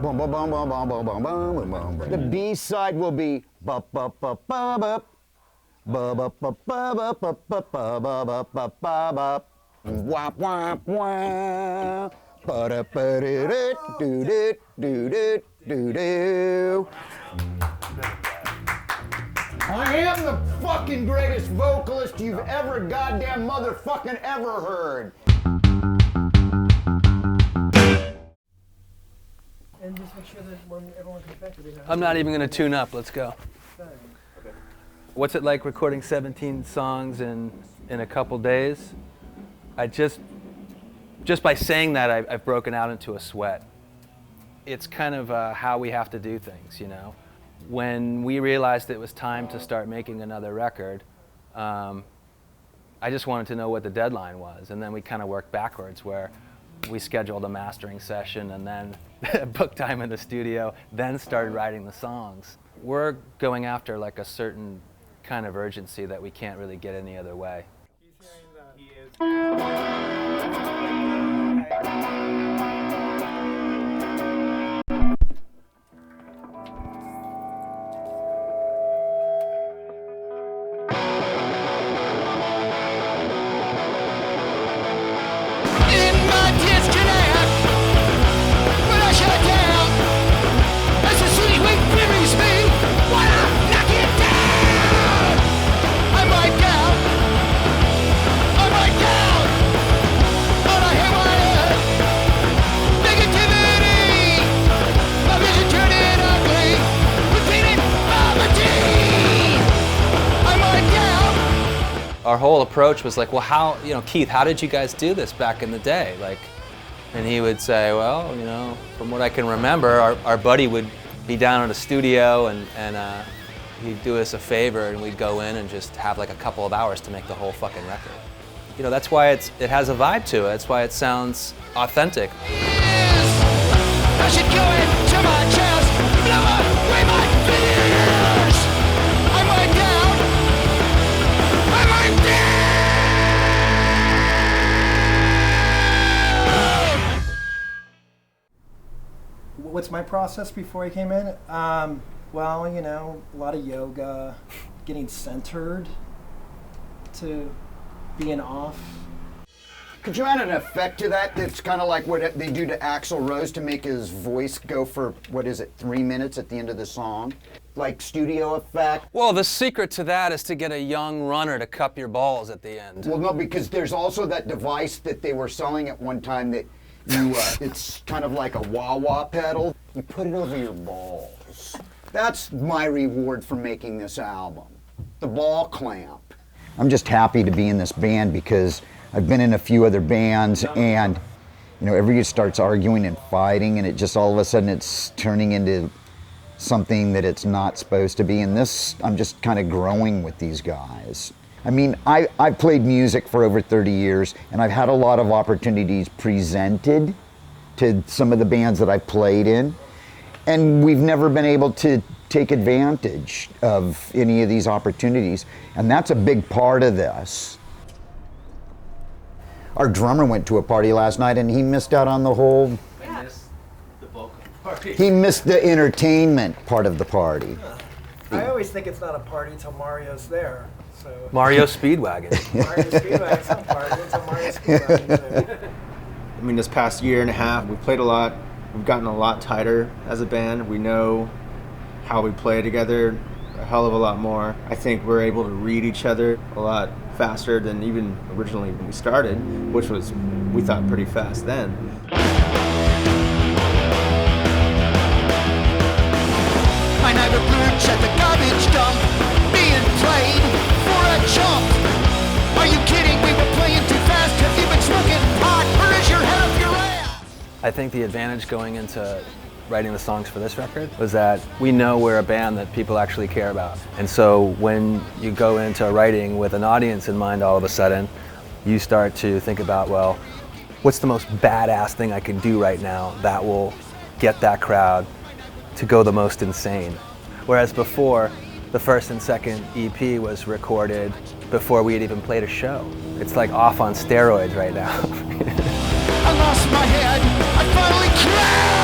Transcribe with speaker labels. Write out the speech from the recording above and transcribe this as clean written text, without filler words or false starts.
Speaker 1: The B side will be ba ba ba ba ba ba ba ba ba ba ba ba ba ba ba wah wah wah ba da ba do do do do do do. I am the fucking greatest vocalist you've ever goddamn motherfucking ever heard.
Speaker 2: And just make sure that when everyone comes back,
Speaker 3: I'm not even going to tune up. Let's go. Okay. What's it like recording 17 songs in a couple days? I just by saying that, I've broken out into a sweat. It's kind of how we have to do things, you know. When we realized it was time to start making another record, I just wanted to know what the deadline was, and then we kind of worked backwards, where we scheduled a mastering session and then booked time in the studio, then started writing the songs. We're going after like a certain kind of urgency that we can't really get any other way.
Speaker 2: He is.
Speaker 3: Our whole approach was like, well, how, you know, Keith, how did you guys do this back in the day? Like, and he would say, well, you know, from what I can remember, our buddy would be down in a studio and he'd do us a favor and we'd go in and just have like a couple of hours to make the whole fucking record. You know, that's why it has a vibe to it. That's why it sounds authentic.
Speaker 4: I should go into my chest, blow away my fears. I'm right down. I'm right down.
Speaker 2: What's my process before I came in? Well, you know, a lot of yoga, getting centered to being off.
Speaker 1: Could you add an effect to that that's kind of like what they do to Axl Rose to make his voice go for, what is it, 3 minutes at the end of the song? Like studio effect?
Speaker 3: Well, the secret to that is to get a young runner to cup your balls at the end.
Speaker 1: Well, no, because there's also that device that they were selling at one time that you, it's kind of like a wah-wah pedal. You put it over your balls. That's my reward for making this album, the ball clamp. I'm just happy to be in this band because I've been in a few other bands and, you know, everybody starts arguing and fighting and it just all of a sudden it's turning into something that it's not supposed to be. And this, I'm just kind of growing with these guys. I mean, I've played music for over 30 years and I've had a lot of opportunities presented to some of the bands that I've played in. And we've never been able to take advantage of any of these opportunities. And that's a big part of this. Our drummer went to a party last night and he missed out on the whole...
Speaker 3: I missed the bulk of the party.
Speaker 1: He missed the entertainment part of the party.
Speaker 2: I always think it's not a party till Mario's there. So
Speaker 3: Mario Speedwagon.
Speaker 2: Mario Speedwagon's a party until Mario Speedwagon's there.
Speaker 5: I mean, this past year and a half, we've played a lot. We've gotten a lot tighter as a band. We know how we play together a hell of a lot more. I think we're able to read each other a lot faster than even originally when we started, which was, we thought, pretty fast then.
Speaker 4: My neighbor perch at the garbage dump, being played for a chump. Are you kidding? We were playing too fast. Have you been smoking pot, or is your head up your ass?
Speaker 3: I think the advantage going into writing the songs for this record was that we know we're a band that people actually care about. And so when you go into writing with an audience in mind all of a sudden, you start to think about, well, what's the most badass thing I can do right now that will get that crowd to go the most insane? Whereas before, the first and second EP was recorded before we had even played a show. It's like off on steroids right now.
Speaker 4: I lost my head. I finally crashed.